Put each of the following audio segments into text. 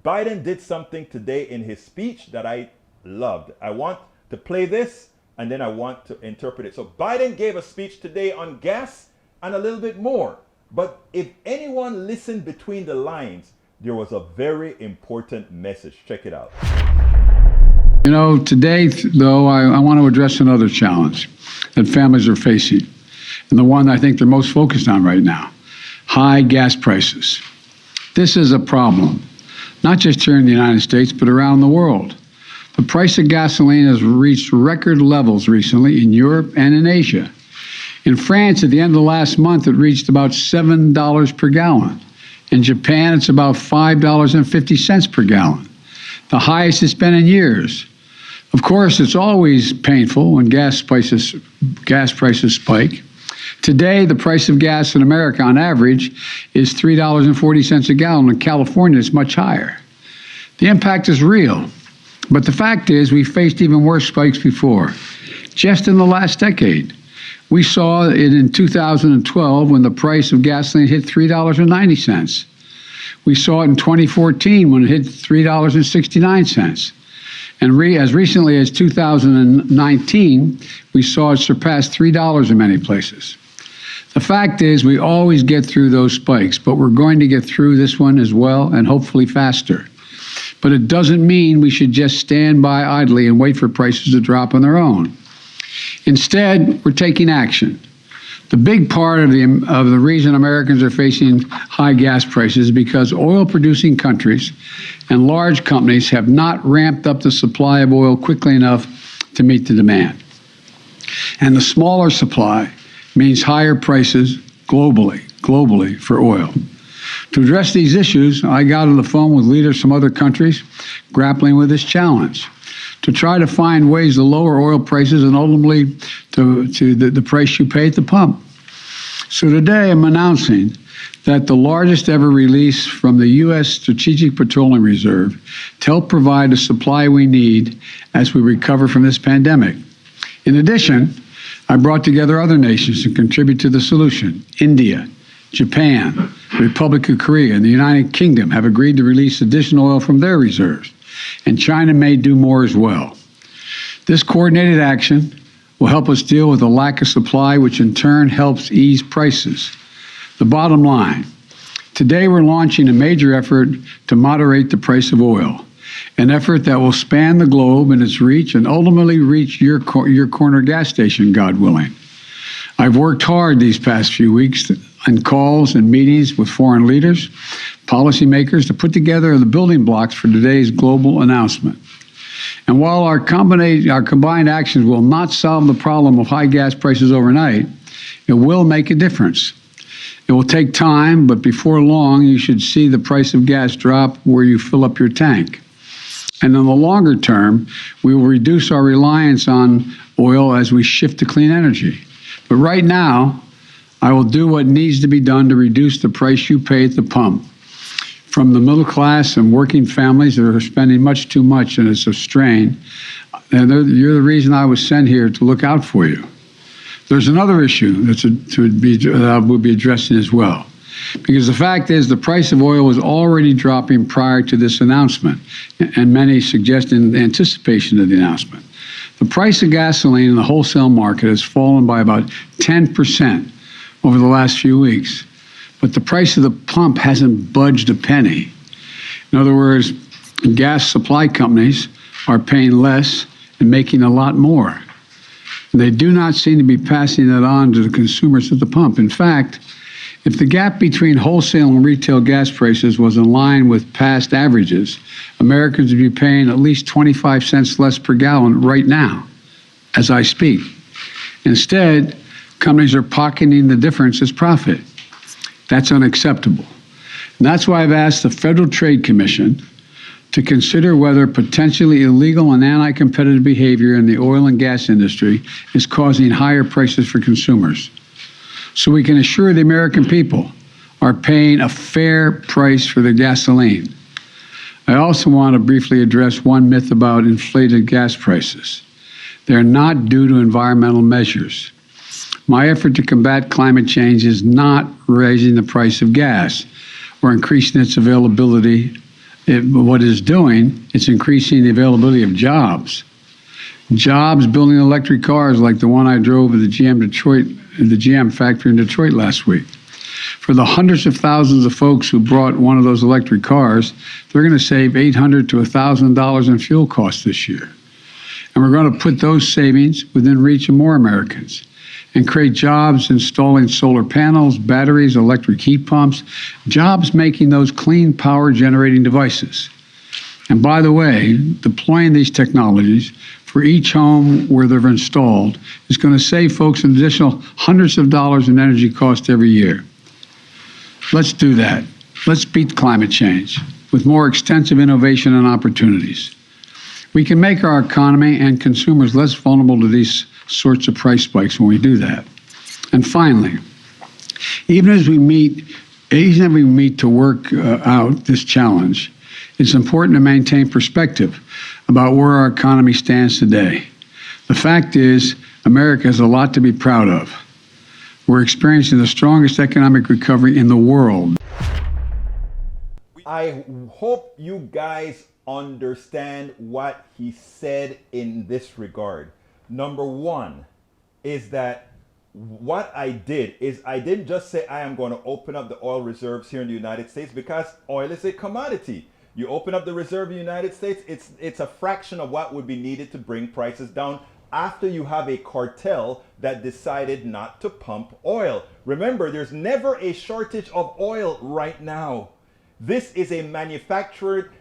Biden did something today in his speech that I loved. I want to play this and then I want to interpret it. So Biden gave a speech today on gas and a little bit more. But if anyone listened between the lines, there was a very important message. Check it out. You know, today, though, I want to address another challenge that families are facing, and the one I think they're most focused on right now: high gas prices. This is a problem, not just here in the United States, but around the world. The price of gasoline has reached record levels recently in Europe and in Asia. In France, at the end of last month, it reached about $7 per gallon. In Japan, it's about $5.50 per gallon, the highest it's been in years. Of course, it's always painful when gas prices spike. Today, the price of gas in America on average is $3.40 a gallon. In California, it's much higher. The impact is real, but the fact is we faced even worse spikes before. Just in the last decade, we saw it in 2012 when the price of gasoline hit $3.90. We saw it in 2014 when it hit $3.69. And as recently as 2019, we saw it surpass $3 in many places. The fact is, we always get through those spikes, but we're going to get through this one as well, and hopefully faster. But it doesn't mean we should just stand by idly and wait for prices to drop on their own. Instead, we're taking action. The big part of the reason Americans are facing high gas prices is because oil-producing countries and large companies have not ramped up the supply of oil quickly enough to meet the demand. And the smaller supply means higher prices globally for oil. To address these issues, I got on the phone with leaders from other countries grappling with this challenge to try to find ways to lower oil prices and ultimately to the price you pay at the pump. So today I'm announcing that the largest ever release from the U.S. Strategic Petroleum Reserve to help provide the supply we need as we recover from this pandemic. In addition, I brought together other nations to contribute to the solution. India, Japan, the Republic of Korea, and the United Kingdom have agreed to release additional oil from their reserves, and China may do more as well. This coordinated action will help us deal with the lack of supply, which in turn helps ease prices. The bottom line, today we're launching a major effort to moderate the price of oil, an effort that will span the globe in its reach and ultimately reach your corner gas station, God willing. I've worked hard these past few weeks in calls and meetings with foreign leaders, policymakers, to put together the building blocks for today's global announcement. And while our combined actions will not solve the problem of high gas prices overnight, it will make a difference. It will take time, but before long, you should see the price of gas drop where you fill up your tank. And in the longer term, we will reduce our reliance on oil as we shift to clean energy. But right now, I will do what needs to be done to reduce the price you pay at the pump. From the middle class and working families that are spending much too much, and it's a strain, and you're the reason I was sent here to look out for you. There's another issue that I will be addressing as well, because the fact is the price of oil was already dropping prior to this announcement, and many suggest in anticipation of the announcement. The price of gasoline in the wholesale market has fallen by about 10% over the last few weeks, but the price of the pump hasn't budged a penny. In other words, gas supply companies are paying less and making a lot more. They do not seem to be passing that on to the consumers at the pump. In fact, if the gap between wholesale and retail gas prices was in line with past averages, Americans would be paying at least 25 cents less per gallon right now, as I speak. Instead, companies are pocketing the difference as profit. That's unacceptable. And that's why I've asked the Federal Trade Commission to consider whether potentially illegal and anti-competitive behavior in the oil and gas industry is causing higher prices for consumers, so we can assure the American people are paying a fair price for their gasoline. I also want to briefly address one myth about inflated gas prices. They're not due to environmental measures. My effort to combat climate change is not raising the price of gas or increasing its availability What it's doing, it's increasing the availability of jobs. Jobs building electric cars like the one I drove at the GM factory in Detroit last week. For the hundreds of thousands of folks who brought one of those electric cars, they're going to save $800 to $1,000 in fuel costs this year. And we're going to put those savings within reach of more Americans and create jobs installing solar panels, batteries, electric heat pumps, jobs making those clean power generating devices. And by the way, deploying these technologies for each home where they're installed is going to save folks an additional hundreds of dollars in energy costs every year. Let's do that. Let's beat climate change with more extensive innovation and opportunities. We can make our economy and consumers less vulnerable to these sorts of price spikes when we do that. And finally, even as we meet to work out this challenge, it's important to maintain perspective about where our economy stands today. The fact is, America has a lot to be proud of. We're experiencing the strongest economic recovery in the world. I hope you guys understand what he said in this regard. Number one is that what I did is I didn't just say I am going to open up the oil reserves here in the United States because oil is a commodity. You open up the reserve in the United States, it's a fraction of what would be needed to bring prices down after you have a cartel that decided not to pump oil. Remember, there's never a shortage of oil right now. This is a manufactured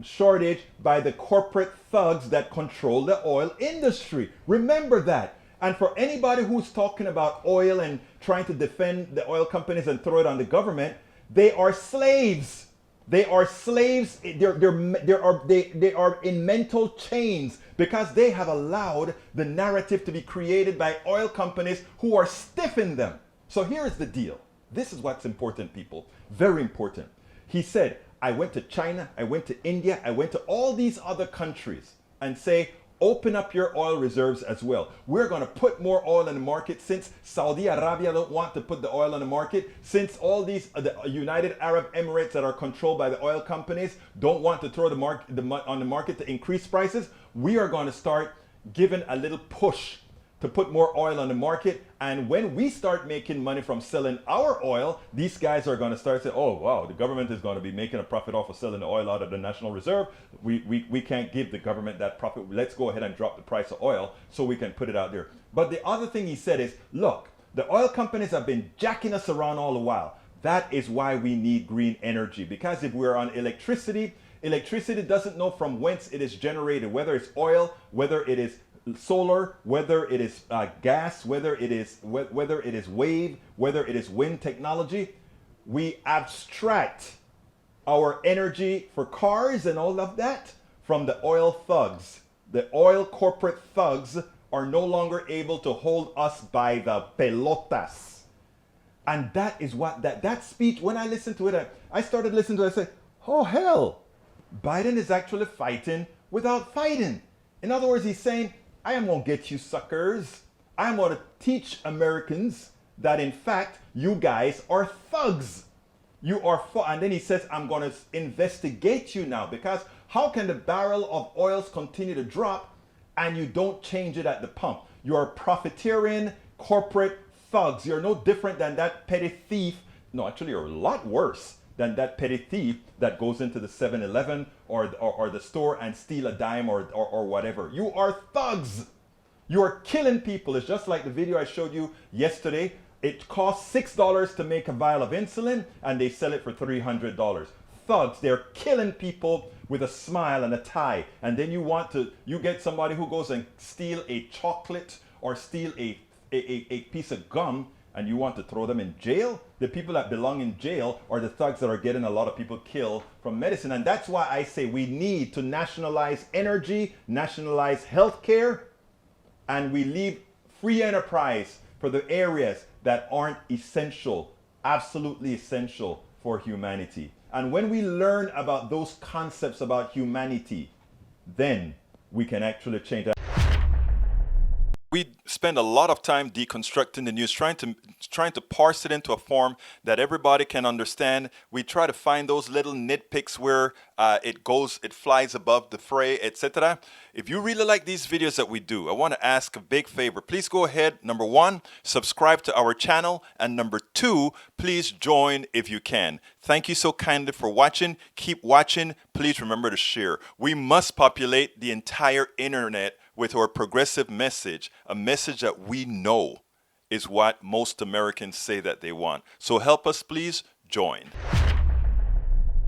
shortage by the corporate thugs that control the oil industry. Remember that. And for anybody who's talking about oil and trying to defend the oil companies and throw it on the government, they are slaves. They are slaves. They are in mental chains because they have allowed the narrative to be created by oil companies who are stiffing them. So here's the deal. This is what's important, people. Very important. He said, I went to China, I went to India, I went to all these other countries and say, open up your oil reserves as well. We're going to put more oil in the market since Saudi Arabia don't want to put the oil on the market, since all these the United Arab Emirates that are controlled by the oil companies don't want to throw on the market to increase prices. We are going to start giving a little push to put more oil on the market. And when we start making money from selling our oil, these guys are going to start saying, oh, wow, the government is going to be making a profit off of selling the oil out of the National Reserve. We can't give the government that profit. Let's go ahead and drop the price of oil so we can put it out there. But the other thing he said is, look, the oil companies have been jacking us around all the while. That is why we need green energy. Because if we're on electricity, electricity doesn't know from whence it is generated, whether it's oil, whether it is solar, whether it is gas, whether it is wave, whether it is wind technology. We abstract our energy for cars and all of that from the oil thugs. The oil corporate thugs are no longer able to hold us by the pelotas. And that is what that speech, when I listened to it, I started listening to it, I said, oh hell, Biden is actually fighting without fighting. In other words, he's saying, I am going to get you suckers. I am going to teach Americans that in fact, you guys are thugs. You are, and then he says, I'm going to investigate you now, because how can the barrel of oils continue to drop and you don't change it at the pump? You're profiteering corporate thugs. You're no different than that petty thief. No, actually, you're a lot worse than that petty thief that goes into the 7-Eleven or the store and steal a dime or whatever. You are thugs. You are killing people. It's just like the video I showed you yesterday. It costs $6 to make a vial of insulin and they sell it for $300. Thugs, they're killing people with a smile and a tie. And then you get somebody who goes and steal a chocolate or steal a piece of gum, and you want to throw them in jail? The people that belong in jail are the thugs that are getting a lot of people killed from medicine. And that's why I say we need to nationalize energy, nationalize healthcare, and we leave free enterprise for the areas that aren't essential, absolutely essential for humanity. And when we learn about those concepts about humanity, then we can actually change that. We spend a lot of time deconstructing the news, trying to parse it into a form that everybody can understand. We try to find those little nitpicks where it flies above the fray, etc. If you really like these videos that we do, I want to ask a big favor. Please go ahead, number one, subscribe to our channel, and number two, please join if you can. Thank you so kindly for watching. Keep watching. Please remember to share. We must populate the entire internet with our progressive message, a message that we know is what most Americans say that they want. So help us, please join.